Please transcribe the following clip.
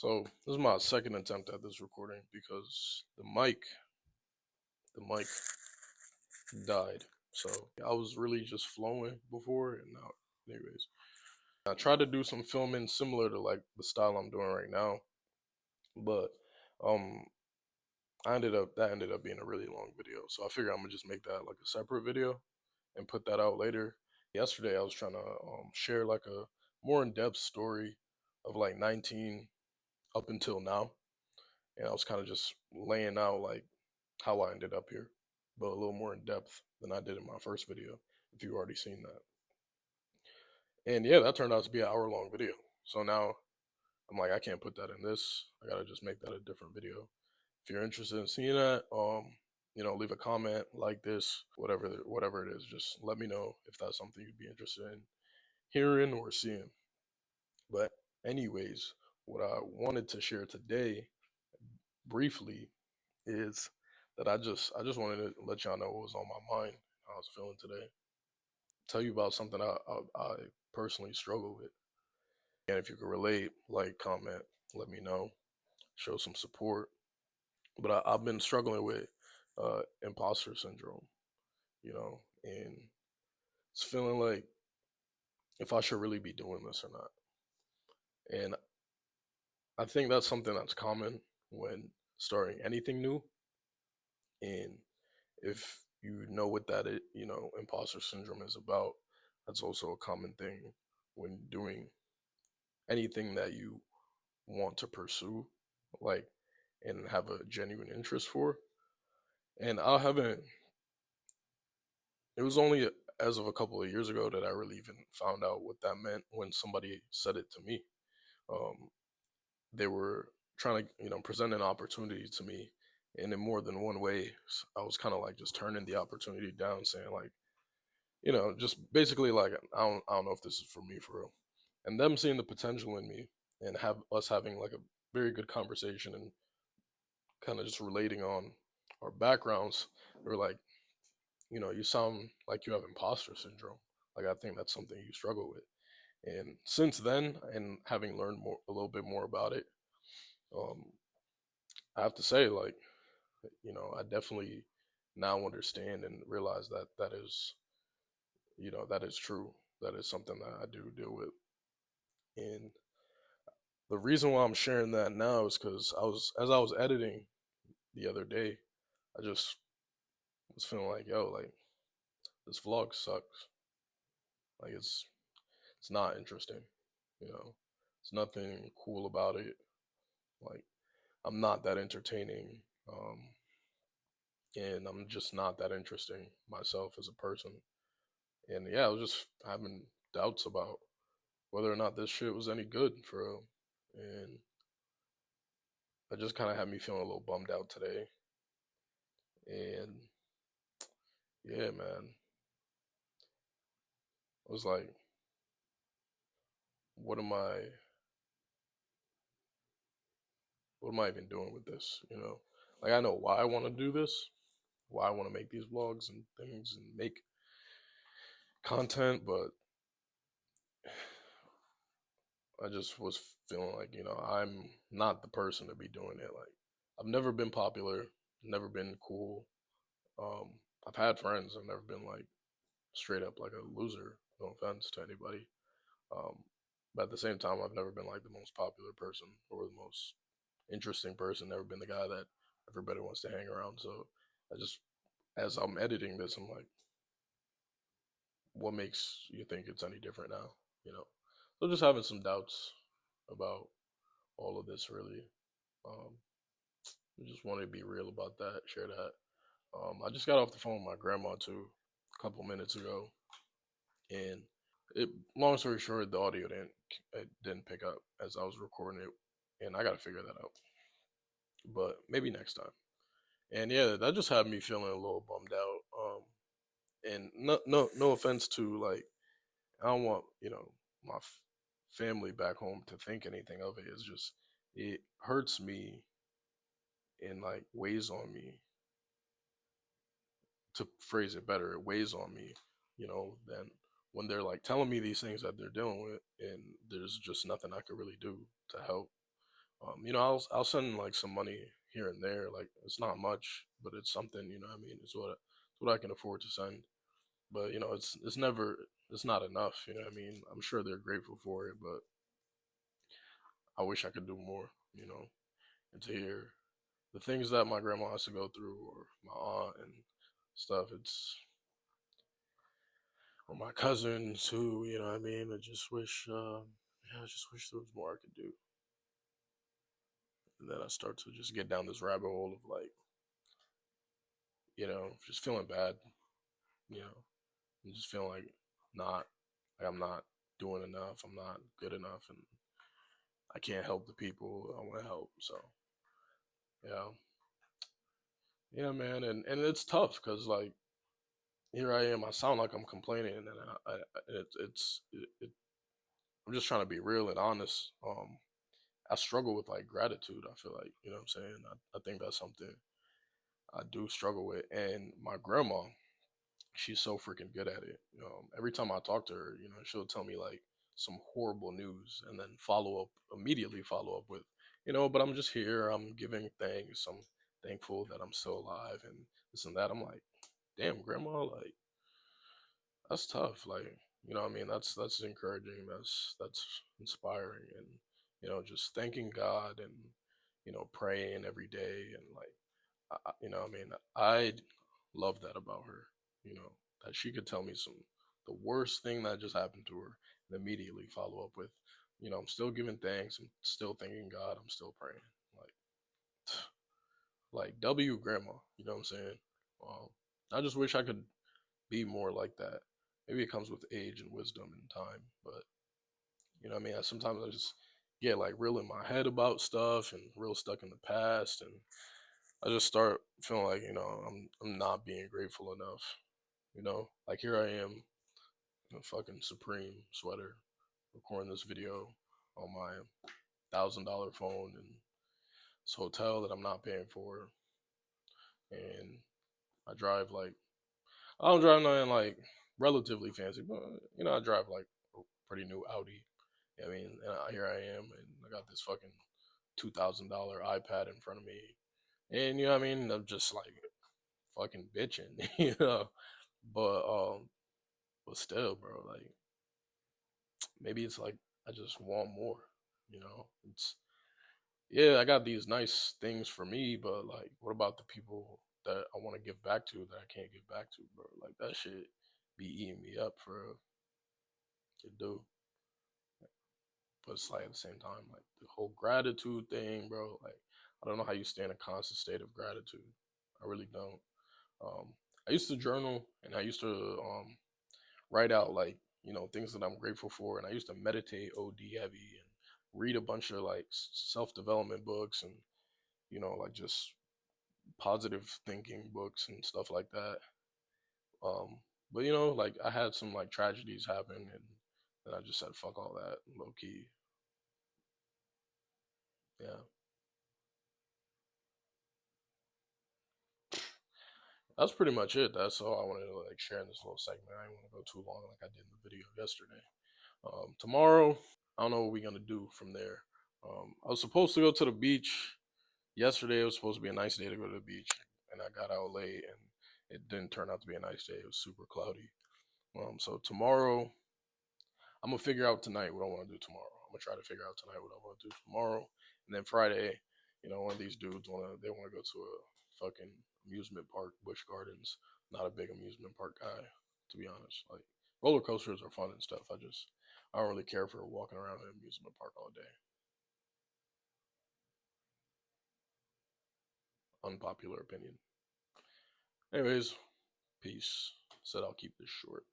So this is my second attempt at this recording because the mic died. So I was really just flowing before, and now, anyways, I tried to do some filming similar to like the style I'm doing right now, but um, that ended up being a really long video. So I figured I'm gonna just make that like a separate video and put that out later. Yesterday I was trying to share like a more in-depth story of like 19 up until now, and I was kind of just laying out like how I ended up here, but a little more in depth than I did in my first video, if you've already seen that. And yeah, that turned out to be an hour-long video. So now I'm like, I can't put that in this. I gotta just make that a different video. If you're interested in seeing that, leave a comment, like this, whatever it is. Just let me know if that's something you'd be interested in hearing or seeing. But anyways, what I wanted to share today briefly is that I just wanted to let y'all know what was on my mind, how I was feeling today. Tell you about something I personally struggle with. And if you could relate, like, comment, let me know, show some support. But I've been struggling with imposter syndrome, and it's feeling like if I should really be doing this or not. And I think that's something that's common when starting anything new. And if you know what imposter syndrome is about, that's also a common thing when doing anything that you want to pursue, like, and have a genuine interest for. And it was only as of a couple of years ago that I really even found out what that meant when somebody said it to me. Um, they were trying to, present an opportunity to me, and in more than one way, I was kind of like just turning the opportunity down, saying like, just basically like I don't know if this is for me for real. And them seeing the potential in me and have us having like a very good conversation and kind of just relating on our backgrounds, they were like, you sound like you have imposter syndrome. Like I think that's something you struggle with. And since then, and having learned a little bit more about it, um, I have to say, like, I definitely now understand and realize that that is true. That is something that I do deal with. And the reason why I'm sharing that now is because as I was editing the other day, I just was feeling like, yo, like this vlog sucks. Like it's not interesting, you know. It's nothing cool about it. Like I'm not that entertaining, and I'm just not that interesting myself as a person. And yeah, I was just having doubts about whether or not this shit was any good for real. And it just kind of had me feeling a little bummed out today. And yeah, man, I was like, what am I what am I even doing with this? Like I know why I want to do this, why I want to make these vlogs and things and make content, but I just was feeling like, I'm not the person to be doing it. Like I've never been popular, never been cool. Um, I've had friends, I've never been like straight up like a loser, no offense to anybody. Um, but at the same time, I've never been like the most popular person or the most interesting person, never been the guy that everybody wants to hang around. So I just, as I'm editing this, I'm like, what makes you think it's any different now? You know, so just having some doubts about all of this really. Um, I just wanted to be real about that, share that. I just got off the phone with my grandma too a couple minutes ago, and long story short, the audio it didn't pick up as I was recording it, and I got to figure that out. But maybe next time. And yeah, that just had me feeling a little bummed out. And no offense to like, I don't want my family back home to think anything of it. It's just it hurts me and like weighs on me. To phrase it better, it weighs on me, than when they're like telling me these things that they're dealing with, and there's just nothing I could really do to help. I'll send like some money here and there. Like it's not much, but it's something. You know what I mean? It's what I can afford to send. But it's never it's not enough. You know what I mean? I'm sure they're grateful for it, but I wish I could do more. And to hear the things that my grandma has to go through, or my aunt and stuff. Or my cousins who, you know what I mean? I just wish there was more I could do. And then I start to just get down this rabbit hole of like, just feeling bad, you know, and just feeling not, like I'm not doing enough, I'm not good enough, and I can't help the people I want to help. So, yeah, yeah, man. And it's tough because, like, here I am, I sound like I'm complaining, and I'm just trying to be real and honest. I struggle with like gratitude. I feel like, what I'm saying. I think that's something I do struggle with. And my grandma, she's so freaking good at it. Every time I talk to her, she'll tell me like some horrible news and then immediately follow up with, but I'm just here. I'm giving thanks. I'm thankful that I'm still alive and this and that. I'm like, damn, grandma, like that's tough. Like, what I mean? That's encouraging. That's inspiring, and just thanking God and praying every day, and like, what I mean, I love that about her. That she could tell me the worst thing that just happened to her, and immediately follow up with, I'm still giving thanks. I'm still thanking God. I'm still praying. Like, like W grandma. You know what I'm saying? Um, I just wish I could be more like that. Maybe it comes with age and wisdom and time, but what I mean. Sometimes I just get like real in my head about stuff and real stuck in the past, and I just start feeling like I'm not being grateful enough. Like here I am in a fucking Supreme sweater, recording this video on my $1,000 phone in this hotel that I'm not paying for, and I drive like I don't drive nothing like relatively fancy, but I drive like a pretty new Audi. I mean, here I am, and I got this fucking $2,000 iPad in front of me, and I mean, I'm just like fucking bitching, But but still, bro, like maybe it's like I just want more. It's yeah, I got these nice things for me, but like, what about the people that I want to give back to that I can't give back to, bro? Like that shit be eating me up for it do. But it's like at the same time, like the whole gratitude thing, bro. Like I don't know how you stay in a constant state of gratitude. I really don't. Um, I used to journal and I used to write out like things that I'm grateful for, and I used to meditate OD heavy and read a bunch of like self development books and like just positive thinking books and stuff like that. Um, but like I had some like tragedies happen, and I just said fuck all that, low key. Yeah, that's pretty much it. That's all I wanted to like share in this little segment. I didn't want to go too long like I did in the video yesterday. Tomorrow, I don't know what we're gonna do from there. I was supposed to go to the beach yesterday. It was supposed to be a nice day to go to the beach, and I got out late, and it didn't turn out to be a nice day. It was super cloudy. So tomorrow, I'm gonna figure out tonight what I want to do tomorrow. I'm gonna try to figure out tonight what I want to do tomorrow, and then Friday, one of these dudes wanna go to a fucking amusement park, Busch Gardens. Not a big amusement park guy, to be honest. Like roller coasters are fun and stuff. I don't really care for walking around an amusement park all day. Unpopular opinion. Anyways, peace. Said I'll keep this short.